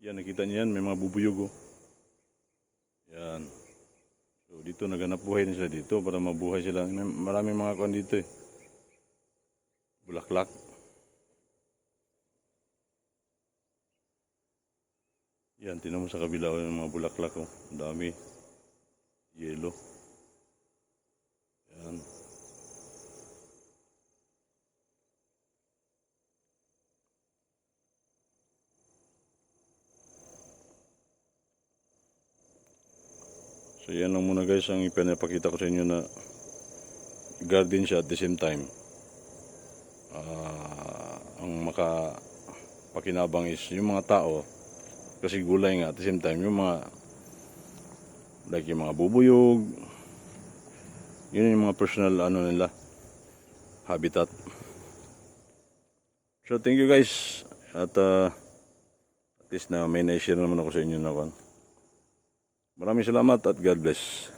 Yan, nakita niyo yan, may mga bubuyog oh. Yan. So dito naghanap buhay na sila dito para mabuhay sila. Maraming mga kuwan dito eh. Bulaklak. Yan, tinan mo sa kabila yung mga bulaklak oh. Ang dami. Yellow. Yan. So yan lang muna guys ang ipinapakita ko sa inyo na garden siya at the same time. Ang makapakinabang is yung mga tao kasi gulay nga at the same time yung mga like yung mga bubuyog, yun yung mga personal ano nila habitat. So thank you guys at least na may na-share naman ako sa inyo na kan. Maraming salamat at God bless.